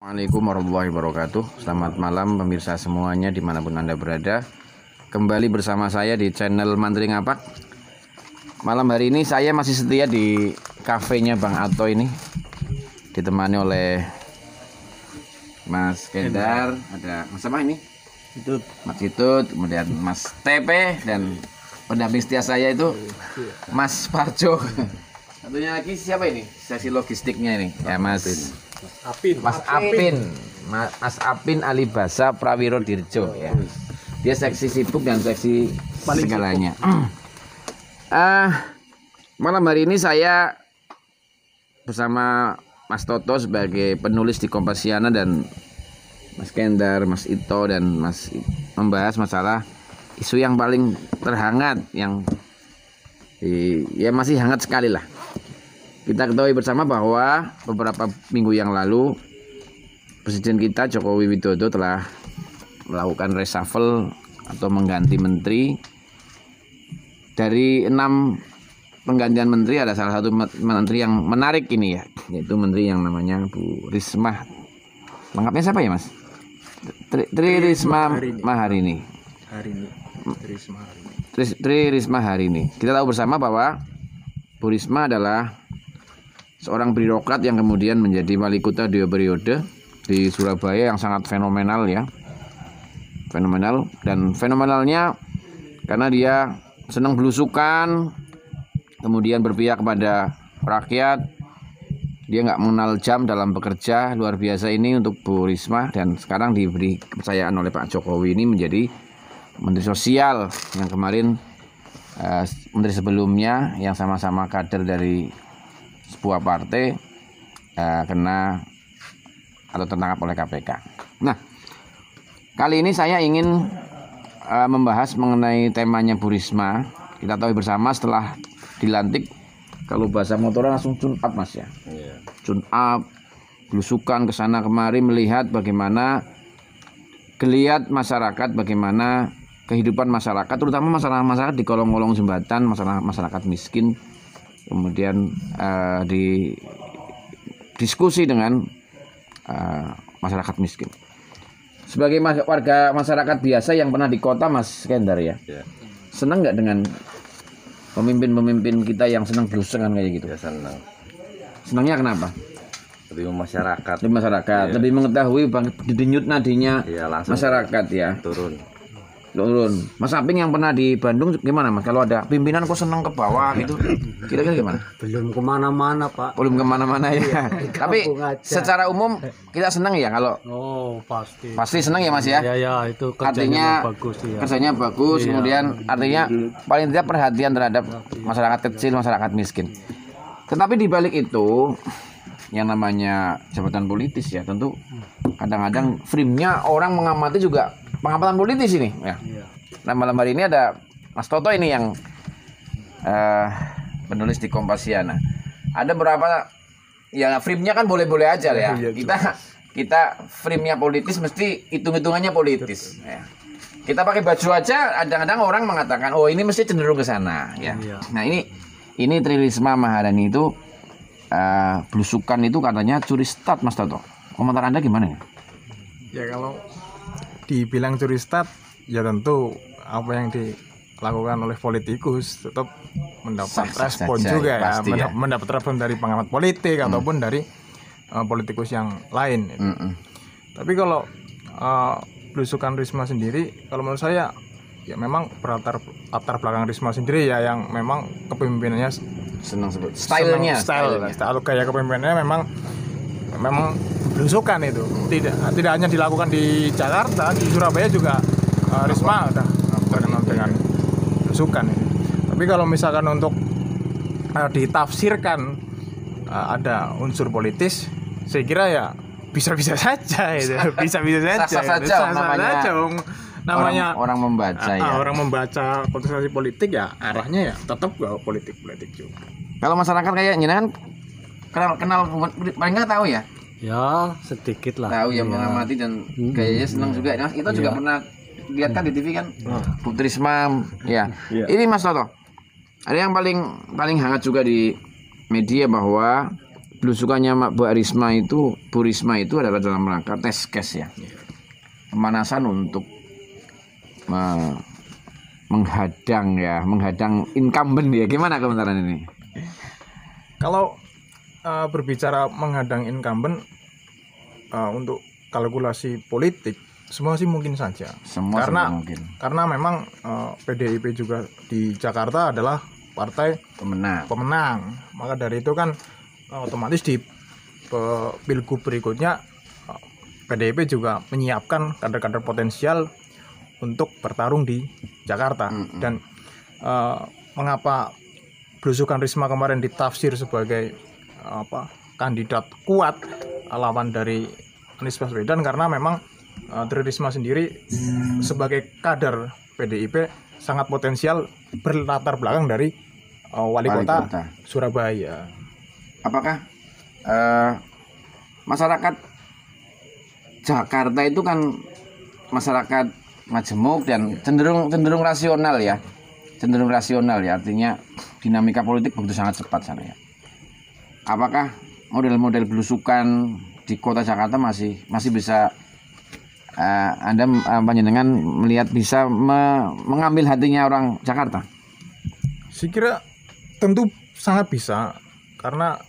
Assalamualaikum warahmatullahi wabarakatuh. Selamat malam pemirsa semuanya dimanapun Anda berada. Kembali bersama saya di channel Mantri Ngapak. Malam hari ini saya masih setia di kafenya Bang Ato ini, ditemani oleh Mas Kendar, ada Mas apa ini? Mas Itut, kemudian Mas TP, dan pendamping setia saya itu Mas Parjo. Satunya lagi siapa ini? Sesi logistiknya ini. Ya Mas Apin Alibasa Prawiro Dirjo ya. Dia seksi sibuk dan seksi segalanya. Malam hari ini saya bersama Mas Toto sebagai penulis di Kompasiana dan Mas Kendar, Mas Ito dan Mas membahas masalah isu yang paling terhangat yang ya masih hangat sekali lah. Kita ketahui bersama bahwa beberapa minggu yang lalu Presiden kita Jokowi Widodo telah melakukan reshuffle atau mengganti menteri. Dari 6 penggantian menteri ada salah satu menteri yang menarik ini ya, yaitu menteri yang namanya Bu Risma. Lengkapnya siapa ya Mas? Tri Risma Maharini. Tri Risma Harini. Kita tahu bersama bahwa Bu Risma adalah seorang birokrat yang kemudian menjadi wali kota 2 periode di Surabaya yang sangat fenomenal ya. Fenomenal, dan fenomenalnya karena dia senang belusukan, kemudian berpihak kepada rakyat. Dia nggak mengenal jam dalam bekerja, luar biasa ini untuk Bu Risma, dan sekarang diberi kepercayaan oleh Pak Jokowi ini menjadi Menteri Sosial yang kemarin menteri sebelumnya yang sama-sama kader dari sebuah partai kena atau tertangkap oleh KPK. Nah, kali ini saya ingin membahas mengenai temanya Bu Risma. Kita tahu bersama setelah dilantik, kalau bahasa motoran langsung tune up Mas ya. Tune up, belusukan ke sana kemari melihat bagaimana geliat masyarakat, bagaimana kehidupan masyarakat, terutama masyarakat di kolong-kolong jembatan, masyarakat miskin. Kemudian diskusi dengan masyarakat miskin. Sebagai warga masyarakat biasa yang pernah di kota Mas Kendar ya, senang nggak dengan pemimpin-pemimpin kita yang senang belusukan kayak gitu? Ya senang. Senangnya kenapa? Lebih masyarakat. Lebih mengetahui denyut nadinya masyarakat ya. Turun. Mas Aping yang pernah di Bandung gimana Mas? Kalau ada pimpinan kok seneng ke bawah gitu, kira-kira gimana? Belum kemana-mana Pak. Belum kemana-mana ya. Tapi secara umum kita senang ya kalau. Oh pasti. Pasti senang ya Mas ya. Ya itu artinya bagus ya. Kerjanya bagus, kemudian artinya paling tidak perhatian terhadap masyarakat kecil, masyarakat miskin. Tetapi di balik itu yang namanya jabatan politis ya, tentu kadang-kadang frame-nya orang mengamati juga pengamatan politis ini ya. Nah malam hari ini ada Mas Toto ini yang penulis di Kompasiana. Ada beberapa ya frame-nya kan boleh-boleh aja ya. Kita frame-nya politis mesti hitung-hitungannya politis ya. Kita pakai baju aja kadang-kadang orang mengatakan oh ini mesti cenderung ke sana ya. Nah ini Tri Risma Maharini itu belusukan itu katanya curi start Mas Toto. Komentar Anda gimana ya? Ya kalau dibilang curi start ya tentu apa yang dilakukan oleh politikus tetap mendapat respon juga ya, mendapat respon dari pengamat politik ataupun dari politikus yang lain. Tapi kalau belusukan Risma sendiri, kalau menurut saya ya memang latar belakang Risma sendiri ya yang memang kepemimpinannya senang sebut style kayak kepemimpinannya memang belusukan itu tidak hanya dilakukan di Jakarta, di Surabaya juga Risma udah terkenal dengan belusukan ini. Tapi kalau misalkan untuk ditafsirkan ada unsur politis, saya kira ya bisa-bisa saja itu. Bisa-bisa saja namanya orang membaca ya. Orang membaca kontestasi politik ya arahnya ya tetap ke politik juga. Kalau masyarakat kayaknya kan kenal paling nggak tahu ya. Ya sedikit lah. Tahu yang mengamati dan kayaknya senang juga. Nah, itu juga pernah lihat kan di TV kan. Bu Risma ya. Ini Mas Toto. Ada yang paling hangat juga di media bahwa belusukannya Bu Risma itu, Bu Risma itu adalah dalam rangka tes case ya, pemanasan untuk menghadang incumbent ya. Gimana komentaran ini? Kalau berbicara menghadang incumbent untuk kalkulasi politik, semua sih mungkin saja. Semua mungkin. Karena memang PDIP juga di Jakarta adalah partai pemenang. Maka dari itu kan otomatis di pilgub berikutnya PDIP juga menyiapkan kader-kader potensial untuk bertarung di Jakarta. Dan mengapa belusukan Risma kemarin ditafsir sebagai kandidat kuat lawan dari Anies Baswedan, karena memang Tri Risma sendiri sebagai kader PDIP sangat potensial berlatar belakang dari wali kota Surabaya. Apakah masyarakat Jakarta itu kan masyarakat majemuk dan cenderung rasional ya, artinya dinamika politik begitu sangat cepat sana ya. Apakah model-model belusukan di kota Jakarta masih bisa Anda panjenengan melihat bisa mengambil hatinya orang Jakarta? Saya kira tentu sangat bisa, karena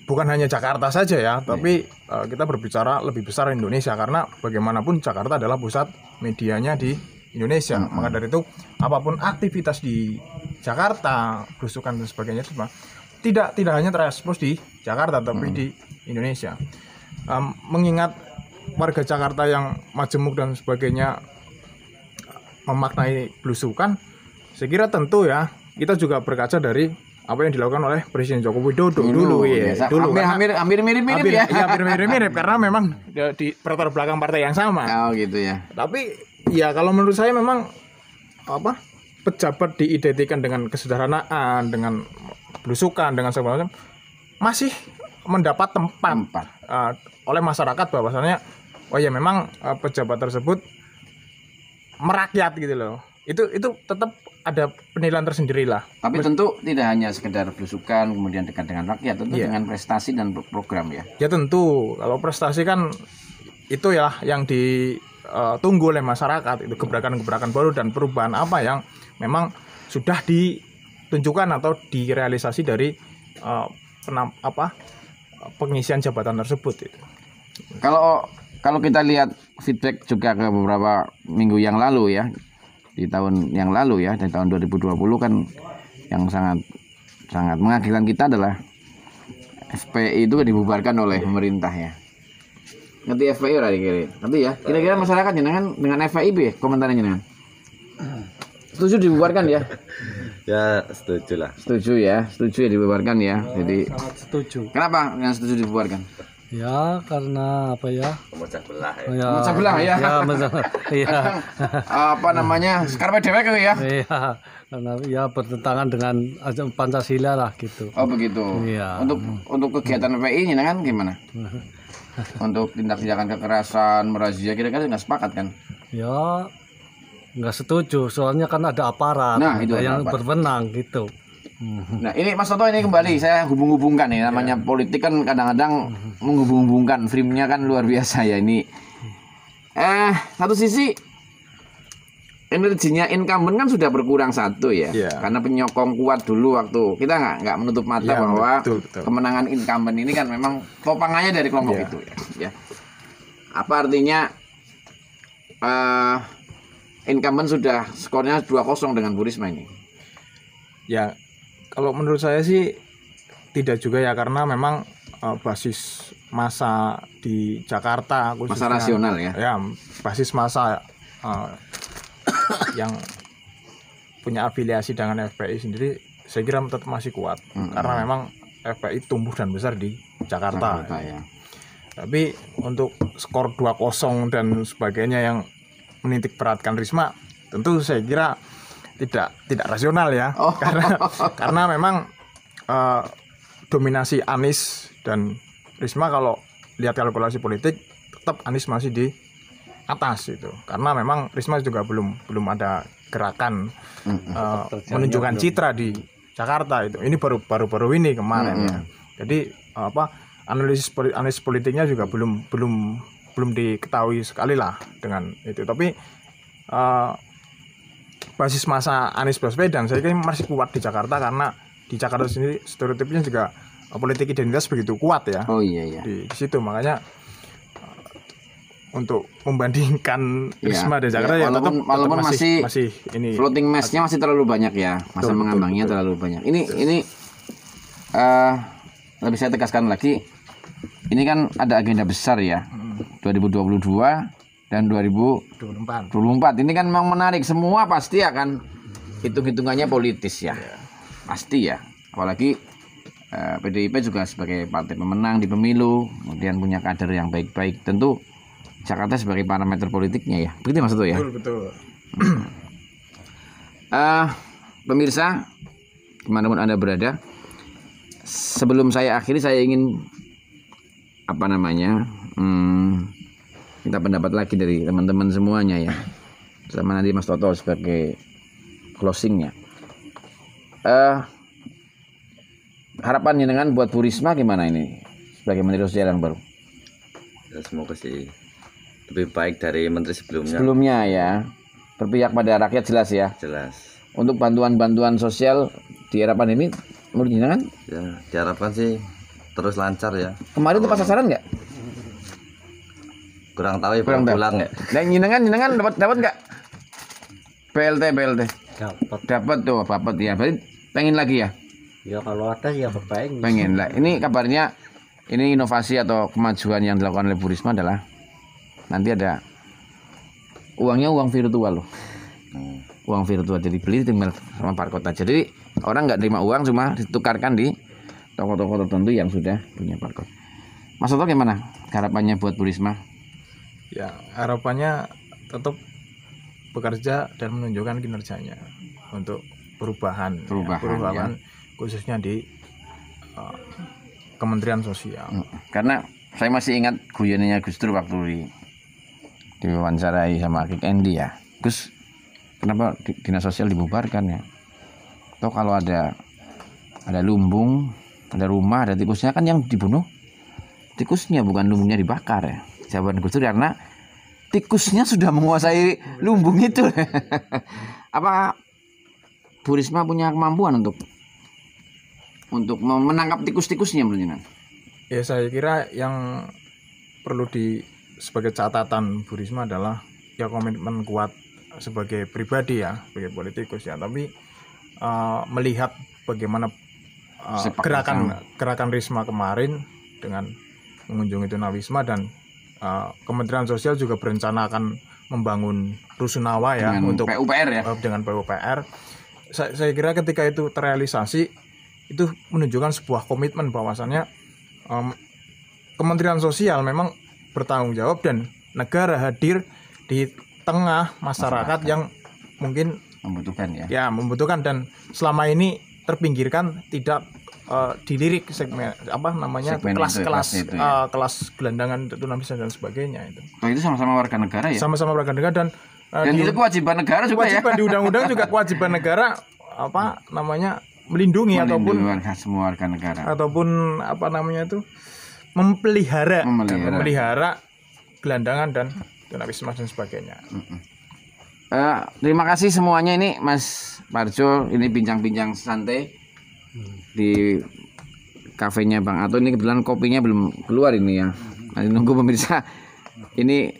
bukan hanya Jakarta saja ya, tapi kita berbicara lebih besar Indonesia, karena bagaimanapun Jakarta adalah pusat medianya di Indonesia. Maka dari itu apapun aktivitas di Jakarta, belusukan dan sebagainya, tidak hanya terekspos di Jakarta tapi di Indonesia. Mengingat warga Jakarta yang majemuk dan sebagainya memaknai belusukan, saya kira tentu ya kita juga berkaca dari apa yang dilakukan oleh Presiden Joko Widodo dulu hampir mirip ya. Hampir mirip karena memang di latar belakang partai yang sama. Oh gitu ya. Tapi ya kalau menurut saya memang pejabat diidentikan dengan kesederhanaan, dengan belusukan, dengan segala macam, masih mendapat tempat oleh masyarakat bahwasannya oh ya memang pejabat tersebut merakyat gitu loh. Itu tetap ada penilaian tersendiri lah. Tapi tentu tidak hanya sekedar belusukan kemudian dekat dengan rakyat, tentu dengan prestasi dan program ya. Ya tentu, kalau prestasi kan itu ya yang ditunggu oleh masyarakat, itu gebrakan-gebrakan baru dan perubahan apa yang memang sudah ditunjukkan atau direalisasi dari pengisian jabatan tersebut itu. Kalau kita lihat feedback juga ke beberapa minggu yang lalu ya, di tahun yang lalu ya, di tahun 2020 kan yang sangat mengagetkan kita adalah FPI itu dibubarkan oleh pemerintah ya. Ngerti FPI ora kira? Ngerti ya? Kira-kira masyarakat dengan FPI ya komentarnya jenengan? Setuju dibubarkan ya? Ya setuju lah. Setuju ya dibubarkan ya. Jadi Sangat setuju. kenapa yang setuju dibubarkan? Ya karena apa ya? Memecah belah ya. Ya, Memecah belah ya. Iya. Apa namanya? Karena dewek ya. Iya. Karena ya bertentangan dengan Pancasila lah gitu. Oh begitu. Iya. Untuk kegiatan PPI kan gimana? Untuk tindak pidana kekerasan, merazia kira-kira nggak sepakat kan? Ya nggak setuju. Soalnya kan ada aparat itu yang aparat berwenang gitu. Nah ini Mas Toto ini kembali saya hubung-hubungkan nih, namanya politik kan kadang-kadang menghubung-hubungkan, frame-nya kan luar biasa ya ini. Satu sisi energinya incumbent kan sudah berkurang satu ya, karena penyokong kuat dulu waktu kita nggak menutup mata bahwa betul. Kemenangan incumbent ini kan memang topangannya dari kelompok itu ya. Apa artinya incumbent sudah skornya 2-0 dengan Bu Risma ini? Ya kalau menurut saya sih tidak juga ya, karena memang basis massa di Jakarta khususnya, masa rasional ya. Ya basis massa yang punya afiliasi dengan FPI sendiri saya kira tetap masih kuat karena memang FPI tumbuh dan besar di Jakarta ya. Tapi untuk skor 2-0 dan sebagainya yang menitik beratkan Risma tentu saya kira tidak rasional ya. Karena memang dominasi Anies dan Risma kalau lihat kalkulasi politik tetap Anies masih di atas itu, karena memang Risma juga belum ada gerakan menunjukkan citra di Jakarta itu. Ini baru ini kemarin ya. Jadi analisis politiknya juga belum diketahui sekali lah dengan itu. Tapi basis masa Anies Baswedan saya kira masih kuat di Jakarta, karena di Jakarta sendiri stereotipnya juga politik identitas begitu kuat ya. Oh iya. Di situ makanya untuk membandingkan Risma di Jakarta ya, walaupun masih ini floating mass-nya masih terlalu banyak ya, masa mengambangnya terlalu banyak. Ini lebih saya tegaskan lagi, ini kan ada agenda besar ya, 2022 dan 2024. Ini kan memang menarik, semua pasti akan hitung-hitungannya politis ya, pasti ya. Apalagi PDIP juga sebagai partai pemenang di pemilu, kemudian punya kader yang baik-baik, tentu Jakarta sebagai parameter politiknya ya, begitu maksudnya ya. Betul. Pemirsa, dimanapun Anda berada, sebelum saya akhiri saya ingin minta pendapat lagi dari teman-teman semuanya ya, sama nanti Mas Toto sebagai closingnya. Harapannya dengan buat Bu Risma gimana ini sebagai Menteri Sosial yang baru? Ya, semoga sih lebih baik dari menteri sebelumnya. Sebelumnya ya, berpihak pada rakyat jelas ya. Jelas. Untuk bantuan sosial di era pandemi, menurut jenengan? Ya, diharapkan sih terus lancar ya. Kemarin tepat sasaran nggak? Kurang tahu ya, Kurang tahu. pulang ya. Dan jenengan dapat nggak? BLT. Dapat tuh, dapat ya. Berarti pengen lagi ya? Ya kalau ada ya kepengen. Pengen lah. Ini kabarnya ini inovasi atau kemajuan yang dilakukan oleh Bu Risma adalah nanti ada uangnya uang virtual loh. Uang virtual, jadi beli tinggal sama barcode aja. Jadi orang nggak terima uang, cuma ditukarkan di toko-toko tertentu yang sudah punya barcode. Mas Toto gimana harapannya buat Bu Risma? Ya, harapannya tetap bekerja dan menunjukkan kinerjanya untuk perubahan ya. Khususnya di Kementerian Sosial. Karena saya masih ingat guyonnya Gus Dur waktu diwawancarai sama Kik Endi ya. Gus, kenapa dinas sosial dibubarkan ya? Toh kalau ada lumbung, ada rumah, ada tikusnya, kan yang dibunuh tikusnya, bukan lumbungnya dibakar ya. Jawaban Gus Dur karena tikusnya sudah menguasai lumbung itu. Apa Bu Risma punya kemampuan untuk menangkap tikus-tikusnya menurut? Ya, saya kira yang perlu sebagai catatan Bu Risma adalah ya komitmen kuat sebagai pribadi ya, sebagai politikus ya, tapi melihat bagaimana gerakan Risma kemarin dengan mengunjungi tunawisma, dan Kementerian Sosial juga berencana akan membangun rusunawa ya dengan untuk PUPR ya. Dengan PUPR. Saya kira ketika itu terrealisasi, itu menunjukkan sebuah komitmen bahwasannya Kementerian Sosial memang bertanggung jawab dan negara hadir di tengah masyarakat yang mungkin membutuhkan ya. Ya, membutuhkan, dan selama ini terpinggirkan, tidak dilirik segmen kelas gelandangan, tunawisma dan sebagainya itu. Oh, itu sama-sama warga negara ya. Sama-sama warga negara, dan itu kewajiban negara juga ya. Di undang-undang juga kewajiban negara melindungi ataupun semua warga negara. Ataupun memelihara gelandangan dan tunawisma dan sebagainya. Terima kasih semuanya, ini Mas Parjo, ini bincang-bincang santai di kafenya Bang Ato. Ini kebetulan kopinya belum keluar ini ya. Nanti nunggu pemirsa. Ini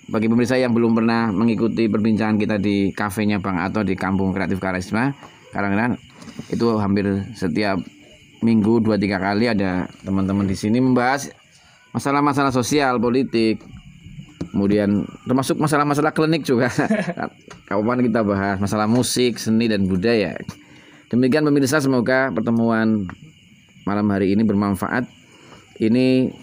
bagi pemirsa yang belum pernah mengikuti perbincangan kita di kafenya Bang Ato di Kampung Kreatif Karisma Karanganyar, itu hampir setiap minggu 2-3 kali ada teman-teman di sini membahas masalah-masalah sosial, politik, kemudian termasuk masalah-masalah klinik juga. Kapan kita bahas masalah musik, seni dan budaya. Demikian pemirsa, semoga pertemuan malam hari ini bermanfaat. Ini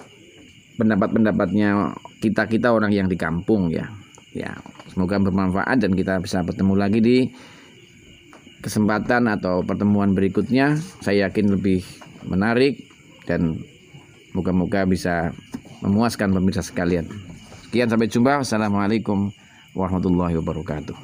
pendapat-pendapatnya kita orang yang di kampung ya. Ya, semoga bermanfaat dan kita bisa bertemu lagi di kesempatan atau pertemuan berikutnya. Saya yakin lebih menarik dan moga-moga bisa memuaskan pemirsa sekalian. Sekian, sampai jumpa. Wassalamualaikum warahmatullahi wabarakatuh.